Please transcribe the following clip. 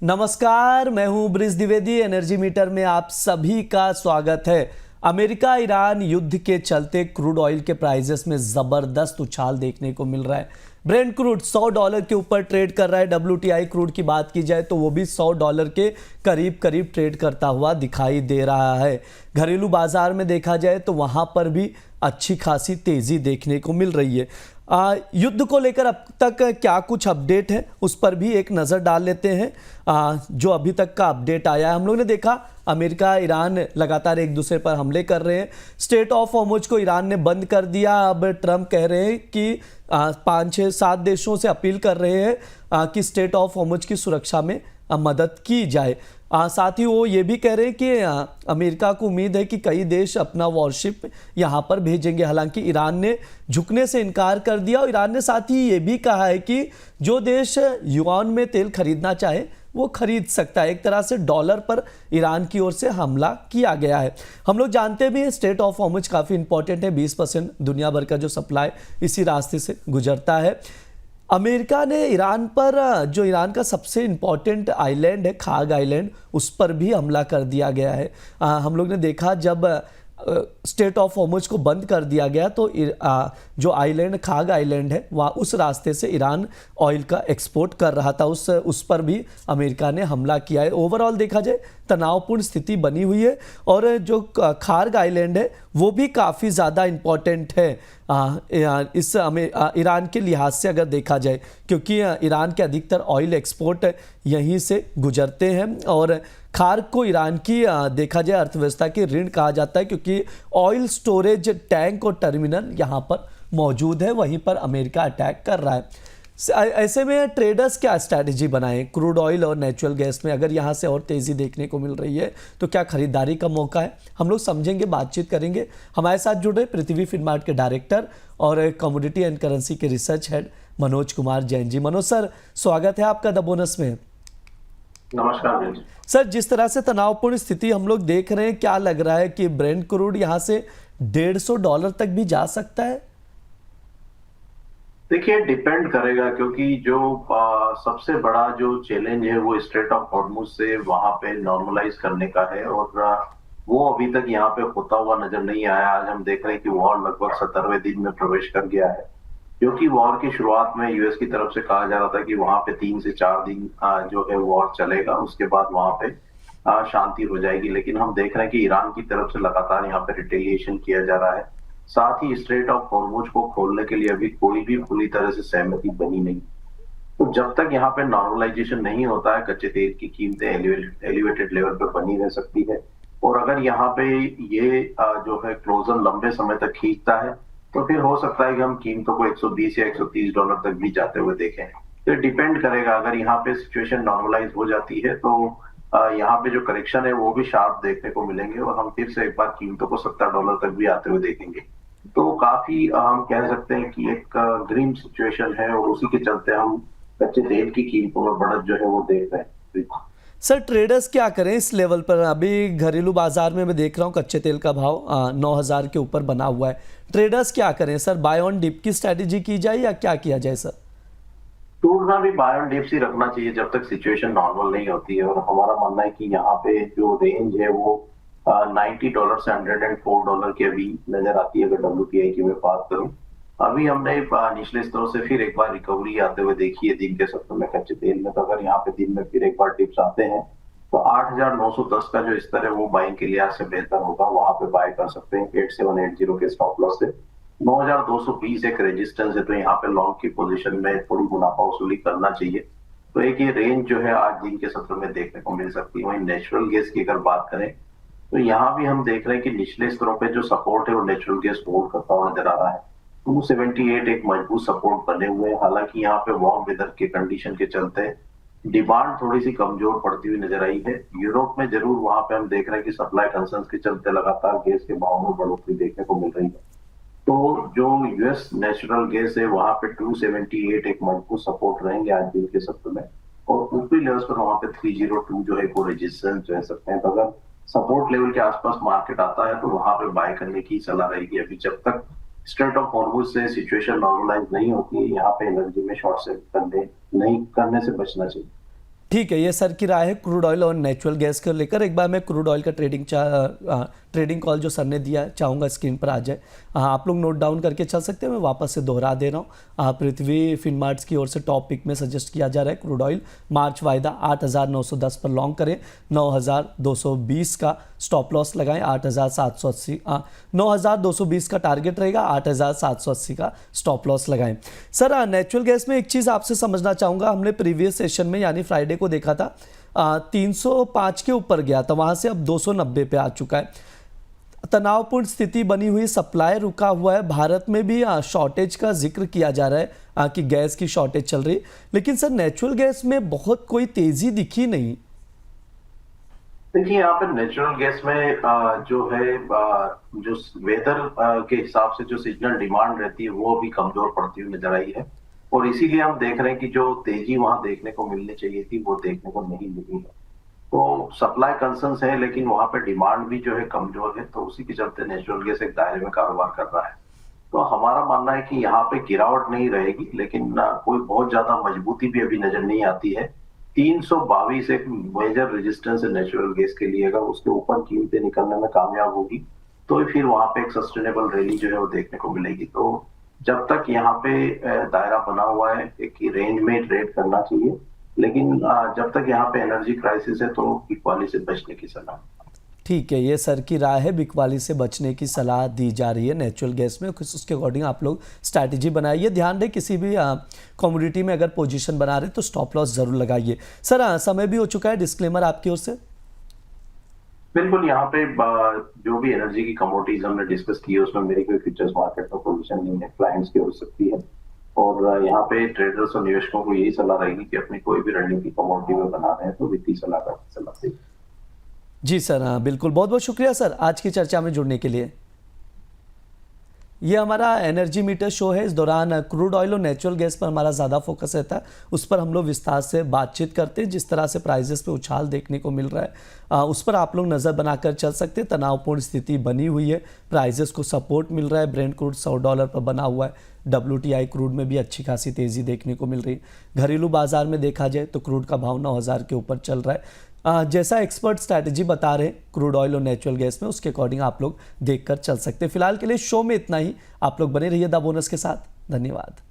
नमस्कार, मैं हूं ब्रिज द्विवेदी। एनर्जी मीटर में आप सभी का स्वागत है। अमेरिका ईरान युद्ध के चलते क्रूड ऑयल के प्राइसेस में जबरदस्त उछाल देखने को मिल रहा है। ब्रेंट क्रूड $100 के ऊपर ट्रेड कर रहा है। WTI क्रूड की बात की जाए तो वो भी $100 के करीब करीब ट्रेड करता हुआ दिखाई दे रहा है। घरेलू बाजार में देखा जाए तो वहां पर भी अच्छी खासी तेजी देखने को मिल रही है। युद्ध को लेकर अब तक क्या कुछ अपडेट है उस पर भी एक नज़र डाल लेते हैं। जो अभी तक का अपडेट आया है, हम लोग ने देखा अमेरिका ईरान लगातार एक दूसरे पर हमले कर रहे हैं। स्टेट ऑफ हॉर्मुज को ईरान ने बंद कर दिया। अब ट्रंप कह रहे हैं कि 5, 6, 7 देशों से अपील कर रहे हैं कि स्टेट ऑफ हॉर्मुज की सुरक्षा में मदद की जाए। साथ ही वो ये भी कह रहे हैं कि अमेरिका को उम्मीद है कि कई देश अपना वॉरशिप यहाँ पर भेजेंगे। हालांकि ईरान ने झुकने से इनकार कर दिया और ईरान ने साथ ही ये भी कहा है कि जो देश युआन में तेल खरीदना चाहे वो खरीद सकता है। एक तरह से डॉलर पर ईरान की ओर से हमला किया गया है। हम लोग जानते भी हैं स्टेट ऑफ हॉर्मुज काफ़ी इंपॉर्टेंट है। 20% दुनिया भर का जो सप्लाई इसी रास्ते से गुजरता है। अमेरिका ने ईरान पर, जो ईरान का सबसे इम्पॉर्टेंट आइलैंड है खाग आइलैंड, उस पर भी हमला कर दिया गया है। हम लोग ने देखा जब स्टेट ऑफ हॉर्मुज को बंद कर दिया गया तो जो आइलैंड खाग आइलैंड है वहाँ उस रास्ते से ईरान ऑयल का एक्सपोर्ट कर रहा था। उस पर भी अमेरिका ने हमला किया है। ओवरऑल देखा जाए तनावपूर्ण स्थिति बनी हुई है और जो खार्ग आइलैंड है वो भी काफ़ी ज़्यादा इम्पॉर्टेंट है इस ईरान के लिहाज से अगर देखा जाए, क्योंकि ईरान के अधिकतर ऑयल एक्सपोर्ट यहीं से गुजरते हैं। और खार्ग को ईरान की देखा जाए अर्थव्यवस्था की रीढ़ कहा जाता है, क्योंकि ऑयल स्टोरेज टैंक और टर्मिनल यहाँ पर मौजूद है। वहीं पर अमेरिका अटैक कर रहा है। ऐसे में ट्रेडर्स क्या स्ट्रैटेजी बनाएं क्रूड ऑयल और नेचुरल गैस में? अगर यहाँ से और तेज़ी देखने को मिल रही है तो क्या खरीदारी का मौका है? हम लोग समझेंगे, बातचीत करेंगे। हमारे साथ जुड़े पृथ्वी फिनमार्ट के डायरेक्टर और कमोडिटी एंड करेंसी के research head Manoj Kumar Jain ji. Manoj sir, स्वागत है आपका द बोनस में। नमस्कार सर, जिस तरह से तनावपूर्ण स्थिति हम लोग देख रहे हैं, क्या लग रहा है कि ब्रेंट क्रूड यहाँ से $150 तक भी जा सकता है? देखिए, डिपेंड करेगा, क्योंकि जो सबसे बड़ा जो चैलेंज है वो स्ट्रेट ऑफ हॉर्मुज से वहां पे नॉर्मलाइज करने का है और वो अभी तक यहाँ पे होता हुआ नजर नहीं आया। आज हम देख रहे हैं कि वॉर लगभग 70वें दिन में प्रवेश कर गया है, क्योंकि वॉर की शुरुआत में यूएस की तरफ से कहा जा रहा था कि वहां पे 3 से 4 दिन जो है वॉर चलेगा, उसके बाद वहां पे शांति हो जाएगी। लेकिन हम देख रहे हैं कि ईरान की तरफ से लगातार यहाँ पे रिटेलिएशन किया जा रहा है। साथ ही स्ट्रेट ऑफ हॉर्मुज को खोलने के लिए अभी कोई भी पूरी तरह से सहमति बनी नहीं। तो जब तक यहाँ पे नॉर्मलाइजेशन नहीं होता है, कच्चे तेल की कीमतें एलिवेटेड लेवल पर बनी रह सकती है। और अगर यहाँ पे ये जो है क्लोजर लंबे समय तक खींचता है तो फिर हो सकता है कि हम कीमतों को $120 या $130 तक भी जाते हुए देखें। तो डिपेंड करेगा, अगर यहाँ पे सिचुएशन नॉर्मलाइज हो जाती है तो यहाँ पे जो करेक्शन है वो भी शार्प देखने को मिलेंगे और हम फिर से एक बार कीमतों को $70 तक भी आते हुए देखेंगे। तो काफी हम कह सकते हैं कि एक ग्रीन सिचुएशन है और उसी के चलते हम कच्चे तेल की कीमतों में बढ़त जो है वो देख रहे हैं। सर, ट्रेडर्स क्या करें इस लेवल पर? अभी घरेलू बाजार में मैं देख रहा हूँ कच्चे तेल का भाव 9,000 के ऊपर बना हुआ है। ट्रेडर्स क्या करें सर? बाय ऑन डिप की स्ट्रेटेजी की जाए या क्या किया जाए सर? टूरना भी बाय ऑन डिप्स ही रखना चाहिए जब तक सिचुएशन नॉर्मल नहीं होती है। और हमारा मानना है कि यहाँ पे जो रेंज है वो $90 से $104 के अभी नजर आती है, अगर WTI की मैं बात करूं। अभी हमने निचले स्तरों से फिर एक बार रिकवरी आते हुए देखी है दिन के सत्र में कच्चे तेल में। तो अगर यहाँ पे दिन में फिर एक बार डिप्स आते हैं तो 8,910 का जो स्तर है वो बाइंग के लिहाज से बेहतर होगा, वहां पे बाय कर सकते हैं 8780 के स्टॉप लॉस से। 9,220 एक रेजिस्टेंस है, तो यहाँ पे लॉन्ग की पोजीशन में थोड़ी मुनाफा वसूली करना चाहिए। तो एक ये रेंज जो है आज दिन के सत्र में देखने को मिल सकती है। वहीं नेचुरल गैस की अगर बात करें तो यहाँ भी हम देख रहे हैं कि निचले स्तरों पे जो सपोर्ट है वो नेचुरल गैस होल्ड करता हुआ नजर आ रहा है। 278 एक मजबूत सपोर्ट बने हुए हैं। हालांकि यहाँ पे वार्म वेदर के कंडीशन के चलते डिमांड थोड़ी सी कमजोर पड़ती हुई नजर आई है। यूरोप में जरूर वहां पे हम देख रहे हैं कि सप्लाई कंसर्न्स के चलते लगातार गैस के भाव में बढ़ोतरी देखने को मिल रही है। तो जो यूएस नेचुरल गैस है वहां पे 278 एक मजबूत सपोर्ट रहेंगे आज दिन के सत्र में। और ऊपरी लेवल्स पर वहां पे 302 जो है वो रेजिस्टेंस रह सकते हैं। तो अगर सपोर्ट लेवल के आसपास मार्केट आता है तो वहां पे बाय करने की सलाह रहेगी। अभी जब तक स्ट्रेट ऑफ हॉर्मुज से सिचुएशन नॉर्मलाइज नहीं होती है, यहाँ पे एनर्जी में शॉर्ट सेल करने से बचना चाहिए। ठीक है, ये सर की राय है क्रूड ऑयल और नेचुरल गैस को लेकर। एक बार मैं क्रूड ऑयल का ट्रेडिंग कॉल जो सर ने दिया है चाहूँगा स्क्रीन पर आ जाए। आप लोग नोट डाउन करके चल सकते हैं, मैं वापस से दोहरा दे रहा हूँ। पृथ्वी फिनमार्ट्स की ओर से टॉप पिक में सजेस्ट किया जा रहा है क्रूड ऑयल मार्च वायदा 8,910 पर लॉन्ग करें, 9,220 का स्टॉप लॉस लगाएं, 8,780 9,220 का टारगेट रहेगा, 8,780 का स्टॉप लॉस लगाएं। सर नेचुरल गैस में एक चीज़ आपसे समझना चाहूँगा, हमने प्रीवियस सेशन में यानी फ्राइडे को देखा था 305 के ऊपर गया था, वहाँ से अब 290 पे आ चुका है। तनावपूर्ण स्थिति बनी हुई, सप्लाई रुका हुआ है, भारत में भी शॉर्टेज का जिक्र किया जा रहा है कि गैस की शॉर्टेज चल रही, लेकिन सर नेचुरल गैस में बहुत कोई तेजी दिखी नहीं। देखिए यहाँ पे नेचुरल गैस में जो है जो वेदर के हिसाब से जो सीजनल डिमांड रहती है वो भी कमजोर पड़ती हुई नजर आई है, और इसीलिए हम देख रहे हैं कि जो तेजी वहां देखने को मिलनी चाहिए थी वो देखने को नहीं मिली है। तो सप्लाई कंसर्न्स है, लेकिन वहां पे डिमांड भी जो है कमजोर है, तो उसी के चलते नेचुरल गैस एक दायरे में कारोबार कर रहा है। तो हमारा मानना है कि यहाँ पे गिरावट नहीं रहेगी, लेकिन कोई बहुत ज्यादा मजबूती भी अभी नजर नहीं आती है। 322 एक मेजर रेजिस्टेंस है नेचुरल गैस के लिए, अगर उसके ऊपर कीमतें निकलने में कामयाब होगी तो फिर वहां पे एक सस्टेनेबल रैली जो है वो देखने को मिलेगी। तो जब तक यहाँ पे दायरा बना हुआ है, एक रेंज में ट्रेड करना चाहिए, लेकिन जब तक यहाँ पे एनर्जी क्राइसिस है तो बिकवाली से बचने की सलाह। ठीक है, ये सर की राय है, बिकवाली से बचने की सलाह दी जा रही है नेचुरल गैस में। उसके अकॉर्डिंग आप लोग स्ट्रैटेजी बनाइए। ध्यान दें किसी भी कमोडिटी में अगर पोजीशन बना रहे तो स्टॉप लॉस जरूर लगाइए। सर समय भी हो चुका है, डिस्क्लेमर आपकी ओर से। बिल्कुल, यहाँ पे जो भी एनर्जी की कमोडिटीज हमने डिस्कस की है उसमें मेरी कोई फ्यूचर्स मार्केट में पोजीशन नहीं है, क्लाइंट्स की हो सकती है, और यहाँ पे ट्रेडर्स और निवेशकों को यही सलाह रहेगी कि अपनी कोई भी रणनीति कमोडिटी में बना रहे हैं तो वित्तीय सलाह से। जी सर, हाँ बिल्कुल, बहुत बहुत शुक्रिया सर आज की चर्चा में जुड़ने के लिए। ये हमारा एनर्जी मीटर शो है। इस दौरान क्रूड ऑयल और नेचुरल गैस पर हमारा ज़्यादा फोकस रहता है, उस पर हम लोग विस्तार से बातचीत करते हैं। जिस तरह से प्राइजेस पे उछाल देखने को मिल रहा है उस पर आप लोग नज़र बनाकर चल सकते हैं। तनावपूर्ण स्थिति बनी हुई है, प्राइजेस को सपोर्ट मिल रहा है। ब्रेंट क्रूड $100 पर बना हुआ है। WTI क्रूड में भी अच्छी खासी तेज़ी देखने को मिल रही है। घरेलू बाजार में देखा जाए तो क्रूड का भाव 9,000 के ऊपर चल रहा है। जैसा एक्सपर्ट स्ट्रैटेजी बता रहे हैं क्रूड ऑयल और नेचुरल गैस में, उसके अकॉर्डिंग आप लोग देखकर चल सकते हैं। फिलहाल के लिए शो में इतना ही। आप लोग बने रहिए द बोनस के साथ। धन्यवाद।